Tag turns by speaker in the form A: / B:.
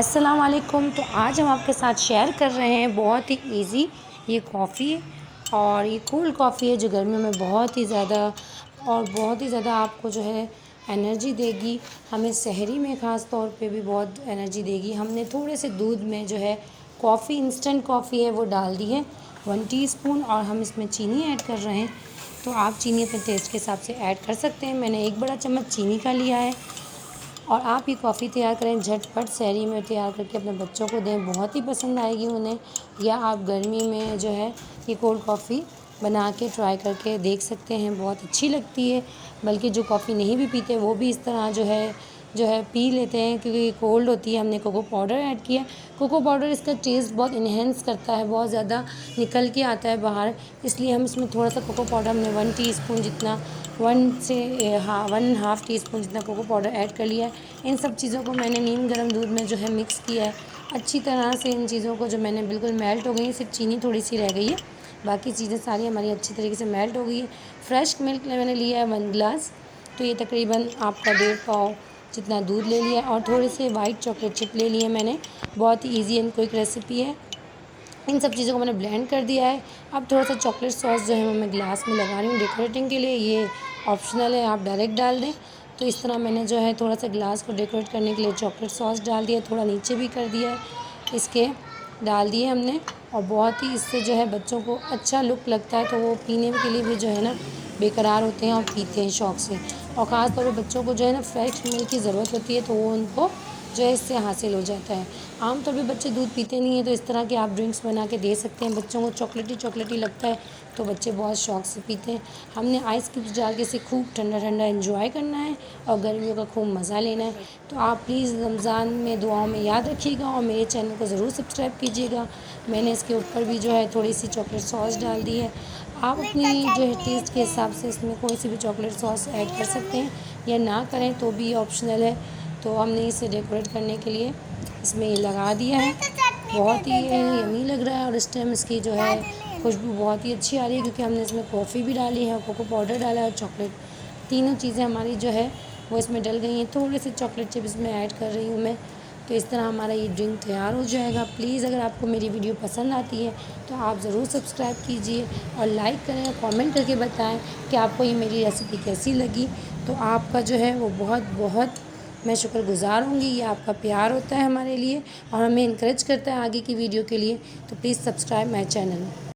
A: अस्सलाम वालेकुम। तो आज हम आपके साथ शेयर कर रहे हैं बहुत ही इजी ये कॉफ़ी और ये कोल्ड कॉफ़ी है जो गर्मियों में बहुत ही ज़्यादा आपको जो है एनर्जी देगी। हमें सहरी में ख़ास तौर पे भी बहुत एनर्जी देगी। हमने थोड़े से दूध में जो है कॉफ़ी इंस्टेंट कॉफ़ी है वो डाल दी है 1 टीस्पून और हम इसमें चीनी ऐड कर रहे हैं। तो आप चीनी अपने टेस्ट के हिसाब से ऐड कर सकते हैं। मैंने 1 बड़ा चम्मच चीनी का लिया है और आप ये कॉफ़ी तैयार करें झटपट सहरी में तैयार करके अपने बच्चों को दें, बहुत ही पसंद आएगी उन्हें। या आप गर्मी में जो है ये कोल्ड कॉफ़ी बना के ट्राई करके देख सकते हैं, बहुत अच्छी लगती है। बल्कि जो कॉफ़ी नहीं भी पीते वो भी इस तरह जो है पी लेते हैं क्योंकि ये कोल्ड होती है। हमने कोको पाउडर ऐड किया। कोको पाउडर इसका टेस्ट बहुत इन्हेंस करता है, बहुत ज़्यादा निकल के आता है बाहर, इसलिए हम इसमें थोड़ा सा कोको पाउडर हमने 1 टीस्पून जितना 1.5 टीस्पून जितना कोको पाउडर ऐड कर लिया है। इन सब चीज़ों को मैंने नीम गर्म दूध में जो है मिक्स किया है अच्छी तरह से। इन चीज़ों को जो मैंने बिल्कुल मेल्ट हो गई, सिर्फ चीनी थोड़ी सी रह गई है, बाकी चीज़ें सारी हमारी अच्छी तरीके से मेल्ट हो गई है। फ्रेश मिल्क मैंने लिया है 1 गिलास, तो ये तकरीबन आपका 1.5 पाव जितना दूध ले लिया और थोड़े से वाइट चॉकलेट चिप ले लिए मैंने। बहुत ही ईजी एंड क्विक रेसिपी है। इन सब चीज़ों को मैंने ब्लेंड कर दिया है। अब थोड़ा सा चॉकलेट सॉस जो है मैं गिलास में लगा रही हूँ डेकोरेटिंग के लिए। ये ऑप्शनल है, आप डायरेक्ट डाल दें। तो इस तरह मैंने जो है थोड़ा सा गिलास को डेकोरेट करने के लिए चॉकलेट सॉस डाल दिया, थोड़ा नीचे भी कर दिया है, इसके डाल दिए हमने। और बहुत ही इससे जो है बच्चों को अच्छा लुक लगता है, तो वो पीने के लिए भी जो है ना बेकरार होते हैं और पीते हैं शौक़ से। और ख़ास तौर पर बच्चों को जो है ना फ्रेश मिल्क की ज़रूरत होती है, तो वो उनको जो है इससे हासिल हो जाता है। आमतौर पे बच्चे दूध पीते नहीं हैं, तो इस तरह के आप ड्रिंक्स बना के दे सकते हैं। बच्चों को चॉकलेटी लगता है तो बच्चे बहुत शौक़ से पीते हैं। हमने आइस क्यूब्स डाल के इसे खूब ठंडा ठंडा एंजॉय करना है और गर्मियों का खूब मज़ा लेना है। तो आप प्लीज़ रमज़ान में दुआओं में याद रखिएगा और मेरे चैनल को ज़रूर सब्सक्राइब कीजिएगा। मैंने इसके ऊपर भी जो है थोड़ी सी चॉकलेट सॉस डाल दी है। आप अपनी जो है टेस्ट के हिसाब से इसमें कोई सी भी चॉकलेट सॉस ऐड कर सकते हैं या ना करें तो भी ऑप्शनल है। तो हमने इसे डेकोरेट करने के लिए इसमें ये लगा दिया है। बहुत ही यम्मी लग रहा है और इस टाइम इसकी जो है खुशबू बहुत ही अच्छी आ रही है क्योंकि हमने इसमें कॉफ़ी भी डाली है और कोको पाउडर डाला है और चॉकलेट, तीनों चीज़ें हमारी जो है वो इसमें डल गई हैं। थोड़े से चॉकलेट चिप इसमें ऐड कर रही हूँ मैं। तो इस तरह हमारा ये ड्रिंक तैयार हो जाएगा। प्लीज़ अगर आपको मेरी वीडियो पसंद आती है तो आप ज़रूर सब्सक्राइब कीजिए और लाइक करें और कमेंट करके बताएं कि आपको ये मेरी रेसिपी कैसी लगी। तो आपका जो है वो बहुत मैं शुक्रगुज़ार होंगी। ये आपका प्यार होता है हमारे लिए और हमें इनकरेज करता है आगे की वीडियो के लिए। तो प्लीज़ सब्सक्राइब माय चैनल।